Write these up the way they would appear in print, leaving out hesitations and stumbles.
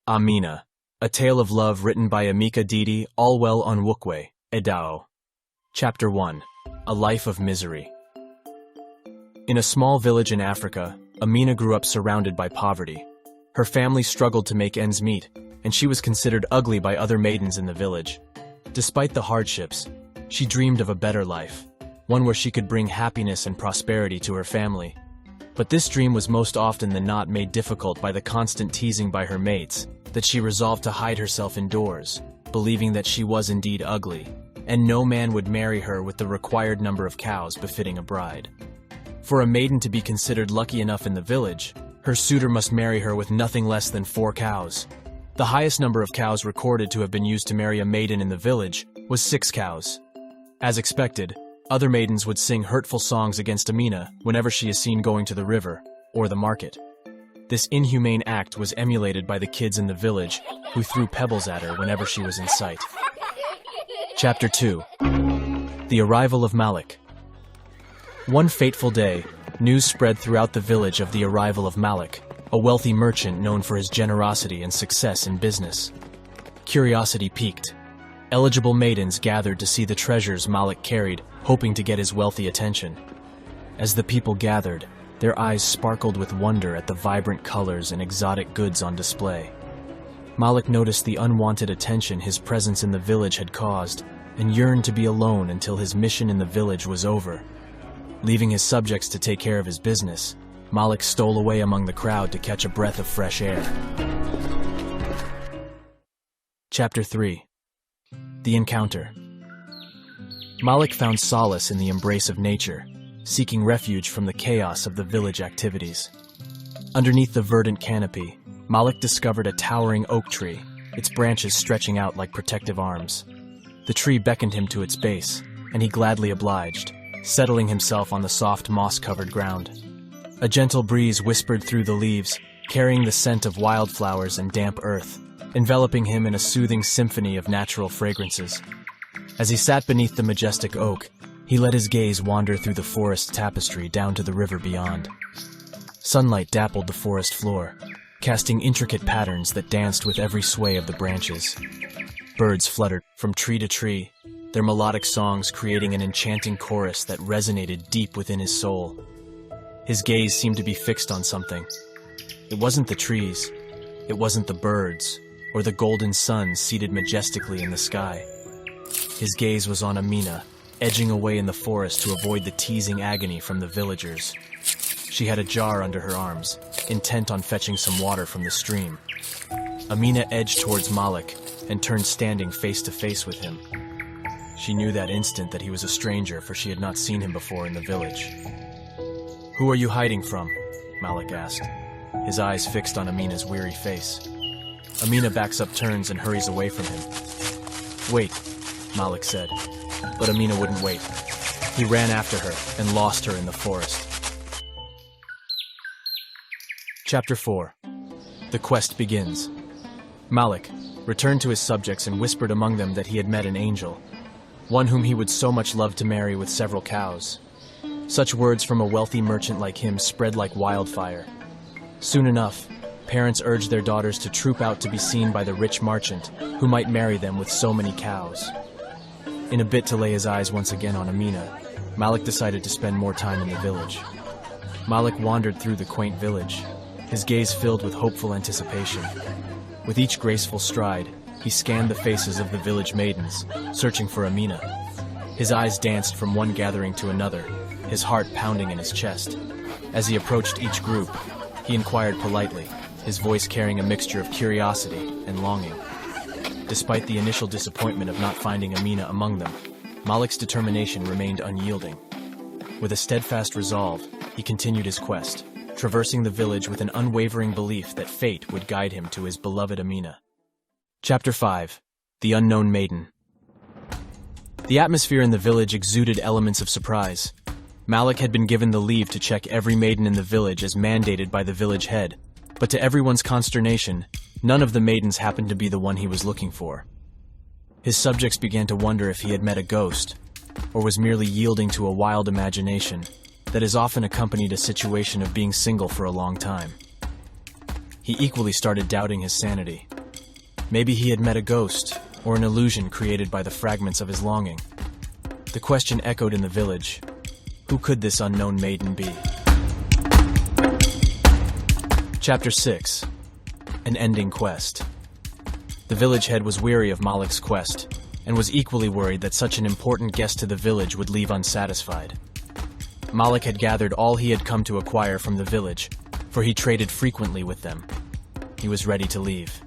Amina, a tale of love written by Amika Didi Allwell Onwukwe, Edao. Chapter 1. A Life of Misery. In a small village in Africa, Amina grew up surrounded by poverty. Her family struggled to make ends meet, and she was considered ugly by other maidens in the village. Despite the hardships, she dreamed of a better life, one where she could bring happiness and prosperity to her family. But this dream was most often than not made difficult by the constant teasing by her mates, that she resolved to hide herself indoors, believing that she was indeed ugly, and no man would marry her with the required number of cows befitting a bride. For a maiden to be considered lucky enough in the village, her suitor must marry her with nothing less than 4 cows. The highest number of cows recorded to have been used to marry a maiden in the village was 6 cows. As expected, other maidens would sing hurtful songs against Amina whenever she is seen going to the river or the market. This inhumane act was emulated by the kids in the village, who threw pebbles at her whenever she was in sight. Chapter 2. The Arrival of Malik. One fateful day, news spread throughout the village of the arrival of Malik, a wealthy merchant known for his generosity and success in business. Curiosity piqued. Eligible maidens gathered to see the treasures Malik carried, hoping to get his wealthy attention. As the people gathered, their eyes sparkled with wonder at the vibrant colors and exotic goods on display. Malik noticed the unwanted attention his presence in the village had caused, and yearned to be alone until his mission in the village was over. Leaving his subjects to take care of his business, Malik stole away among the crowd to catch a breath of fresh air. Chapter 3. The Encounter. Malik found solace in the embrace of nature, seeking refuge from the chaos of the village activities. Underneath the verdant canopy, Malik discovered a towering oak tree, its branches stretching out like protective arms. The tree beckoned him to its base, and he gladly obliged, settling himself on the soft moss-covered ground. A gentle breeze whispered through the leaves, carrying the scent of wildflowers and damp earth, enveloping him in a soothing symphony of natural fragrances. As he sat beneath the majestic oak, he let his gaze wander through the forest tapestry down to the river beyond. Sunlight dappled the forest floor, casting intricate patterns that danced with every sway of the branches. Birds fluttered from tree to tree, their melodic songs creating an enchanting chorus that resonated deep within his soul. His gaze seemed to be fixed on something. It wasn't the trees, it wasn't the birds, or the golden sun seated majestically in the sky. His gaze was on Amina, edging away in the forest to avoid the teasing agony from the villagers. She had a jar under her arms, intent on fetching some water from the stream. Amina edged towards Malik and turned standing face to face with him. She knew that instant that he was a stranger, for she had not seen him before in the village. "Who are you hiding from?" Malik asked, his eyes fixed on Amina's weary face. Amina backs up, turns, and hurries away from him. "Wait," Malik said, but Amina wouldn't wait. He ran after her and lost her in the forest. Chapter 4. The Quest Begins. Malik returned to his subjects and whispered among them that he had met an angel, one whom he would so much love to marry with several cows. Such words from a wealthy merchant like him spread like wildfire. Soon enough, parents urged their daughters to troop out to be seen by the rich merchant, who might marry them with so many cows. In a bid to lay his eyes once again on Amina, Malik decided to spend more time in the village. Malik wandered through the quaint village, his gaze filled with hopeful anticipation. With each graceful stride, he scanned the faces of the village maidens, searching for Amina. His eyes danced from one gathering to another, his heart pounding in his chest. As he approached each group, he inquired politely, his voice carrying a mixture of curiosity and longing. Despite the initial disappointment of not finding Amina among them, Malik's determination remained unyielding. With a steadfast resolve, he continued his quest, traversing the village with an unwavering belief that fate would guide him to his beloved Amina. Chapter 5. The Unknown Maiden. The atmosphere in the village exuded elements of surprise. Malik had been given the leave to check every maiden in the village as mandated by the village head, but to everyone's consternation, none of the maidens happened to be the one he was looking for. His subjects began to wonder if he had met a ghost, or was merely yielding to a wild imagination that has often accompanied a situation of being single for a long time. He equally started doubting his sanity. Maybe he had met a ghost, or an illusion created by the fragments of his longing. The question echoed in the village. Who could this unknown maiden be? Chapter 6. An Ending Quest. The village head was weary of Malik's quest, and was equally worried that such an important guest to the village would leave unsatisfied. Malik had gathered all he had come to acquire from the village, for he traded frequently with them. He was ready to leave.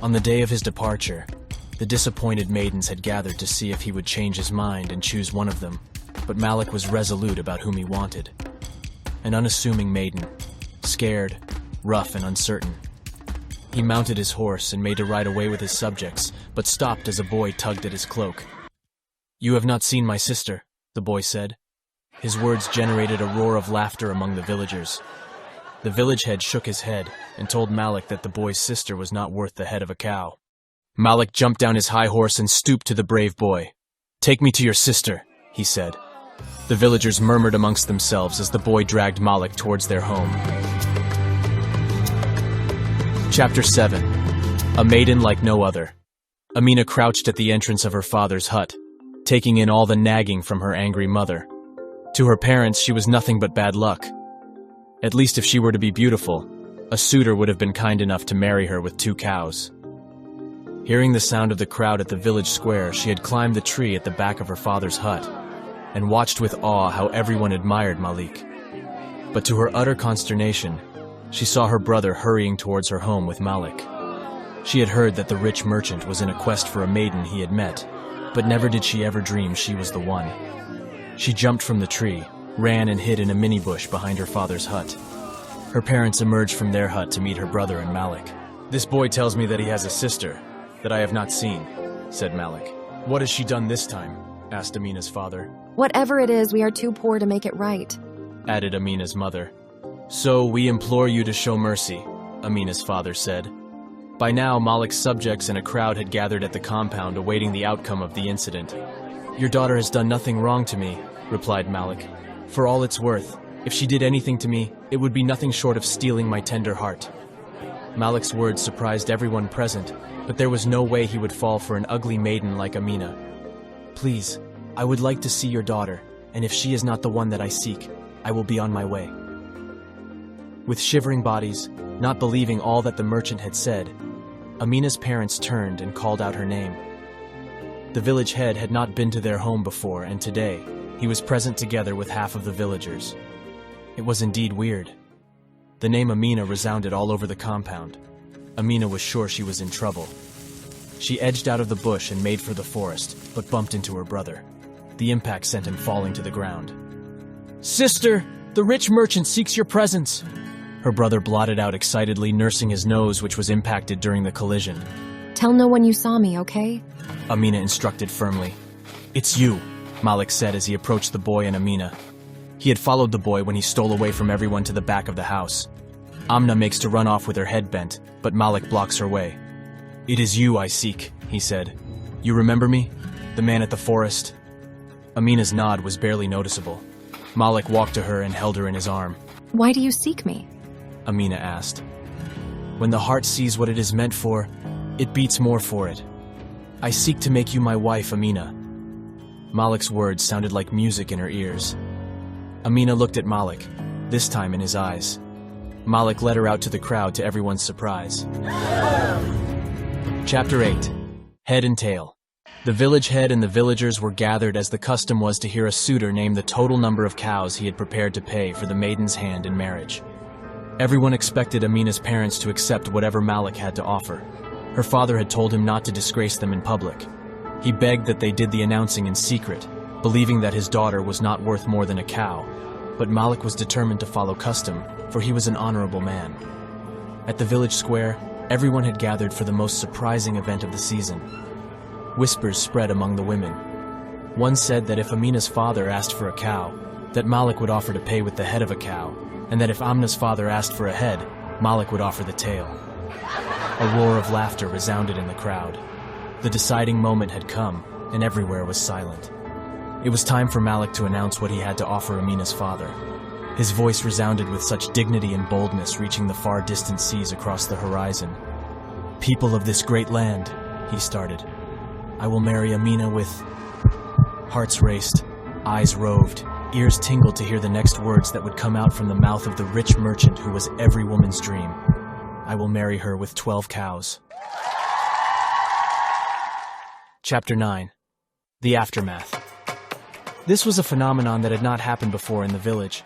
On the day of his departure, the disappointed maidens had gathered to see if he would change his mind and choose one of them, but Malik was resolute about whom he wanted. An unassuming maiden, scared, rough and uncertain. He mounted his horse and made to ride away with his subjects, but stopped as a boy tugged at his cloak. "You have not seen my sister," the boy said. His words generated a roar of laughter among the villagers. The village head shook his head and told Malik that the boy's sister was not worth the head of a cow. Malik jumped down his high horse and stooped to the brave boy. "Take me to your sister," he said. The villagers murmured amongst themselves as the boy dragged Malik towards their home. Chapter 7. A Maiden Like No Other. Amina crouched at the entrance of her father's hut, taking in all the nagging from her angry mother. To her parents, she was nothing but bad luck. At least if she were to be beautiful, a suitor would have been kind enough to marry her with 2 cows. Hearing the sound of the crowd at the village square, she had climbed the tree at the back of her father's hut, and watched with awe how everyone admired Malik. But to her utter consternation, she saw her brother hurrying towards her home with Malik. She had heard that the rich merchant was in a quest for a maiden he had met, but never did she ever dream she was the one. She jumped from the tree, ran and hid in a mini bush behind her father's hut. Her parents emerged from their hut to meet her brother and Malik. "This boy tells me that he has a sister, that I have not seen," said Malik. "What has she done this time?" asked Amina's father. "Whatever it is, we are too poor to make it right," added Amina's mother. "So we implore you to show mercy," Amina's father said. By now, Malik's subjects and a crowd had gathered at the compound awaiting the outcome of the incident. "Your daughter has done nothing wrong to me," replied Malik. "For all it's worth, if she did anything to me, it would be nothing short of stealing my tender heart." Malik's words surprised everyone present, but there was no way he would fall for an ugly maiden like Amina. "Please, I would like to see your daughter, and if she is not the one that I seek, I will be on my way." With shivering bodies, not believing all that the merchant had said, Amina's parents turned and called out her name. The village head had not been to their home before, and today, he was present together with half of the villagers. It was indeed weird. The name Amina resounded all over the compound. Amina was sure she was in trouble. She edged out of the bush and made for the forest, but bumped into her brother. The impact sent him falling to the ground. "Sister, the rich merchant seeks your presence," her brother blotted out excitedly, nursing his nose, which was impacted during the collision. "Tell no one you saw me, okay?" Amina instructed firmly. "It's you," Malik said as he approached the boy and Amina. He had followed the boy when he stole away from everyone to the back of the house. Amina makes to run off with her head bent, but Malik blocks her way. "It is you I seek," he said. "You remember me? The man at the forest?" Amina's nod was barely noticeable. Malik walked to her and held her in his arm. "Why do you seek me?" Amina asked. "When the heart sees what it is meant for, it beats more for it. I seek to make you my wife, Amina." Malik's words sounded like music in her ears. Amina looked at Malik, this time in his eyes. Malik led her out to the crowd to everyone's surprise. Chapter 8. Head and Tail. The village head and the villagers were gathered as the custom was to hear a suitor name the total number of cows he had prepared to pay for the maiden's hand in marriage. Everyone expected Amina's parents to accept whatever Malik had to offer. Her father had told him not to disgrace them in public. He begged that they did the announcing in secret, believing that his daughter was not worth more than a cow, but Malik was determined to follow custom, for he was an honorable man. At the village square, everyone had gathered for the most surprising event of the season. Whispers spread among the women. One said that if Amina's father asked for a cow, that Malik would offer to pay with the head of a cow, and that if Amina's father asked for a head, Malik would offer the tail. A roar of laughter resounded in the crowd. The deciding moment had come, and everywhere was silent. It was time for Malik to announce what he had to offer Amina's father. His voice resounded with such dignity and boldness, reaching the far distant seas across the horizon. people of this great land," he started, "I will marry Amina with—" Hearts raced, eyes roved, ears tingled to hear the next words that would come out from the mouth of the rich merchant who was every woman's dream. "I will marry her with 12 cows." Chapter 9. The Aftermath. This was a phenomenon that had not happened before in the village.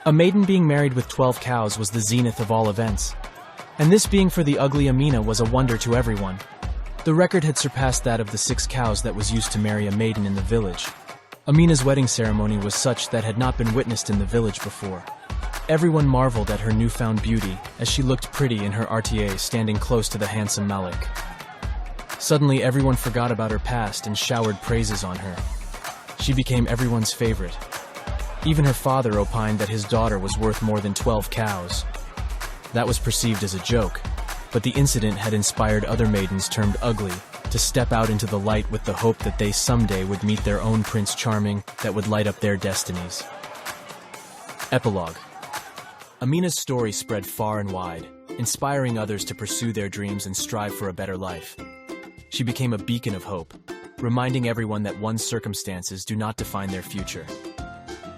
A maiden being married with 12 cows was the zenith of all events. And this being for the ugly Amina was a wonder to everyone. The record had surpassed that of the 6 cows that was used to marry a maiden in the village. Amina's wedding ceremony was such that had not been witnessed in the village before. Everyone marveled at her newfound beauty as she looked pretty in her RTA standing close to the handsome Malik. Suddenly everyone forgot about her past and showered praises on her. She became everyone's favorite. Even her father opined that his daughter was worth more than 12 cows. That was perceived as a joke, but the incident had inspired other maidens termed ugly to step out into the light with the hope that they someday would meet their own Prince Charming that would light up their destinies. Epilogue. Amina's story spread far and wide, inspiring others to pursue their dreams and strive for a better life. She became a beacon of hope, reminding everyone that one's circumstances do not define their future.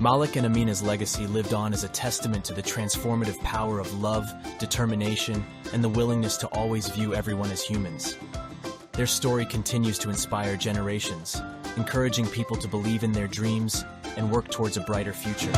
Malik and Amina's legacy lived on as a testament to the transformative power of love, determination, and the willingness to always view everyone as humans. Their story continues to inspire generations, encouraging people to believe in their dreams and work towards a brighter future.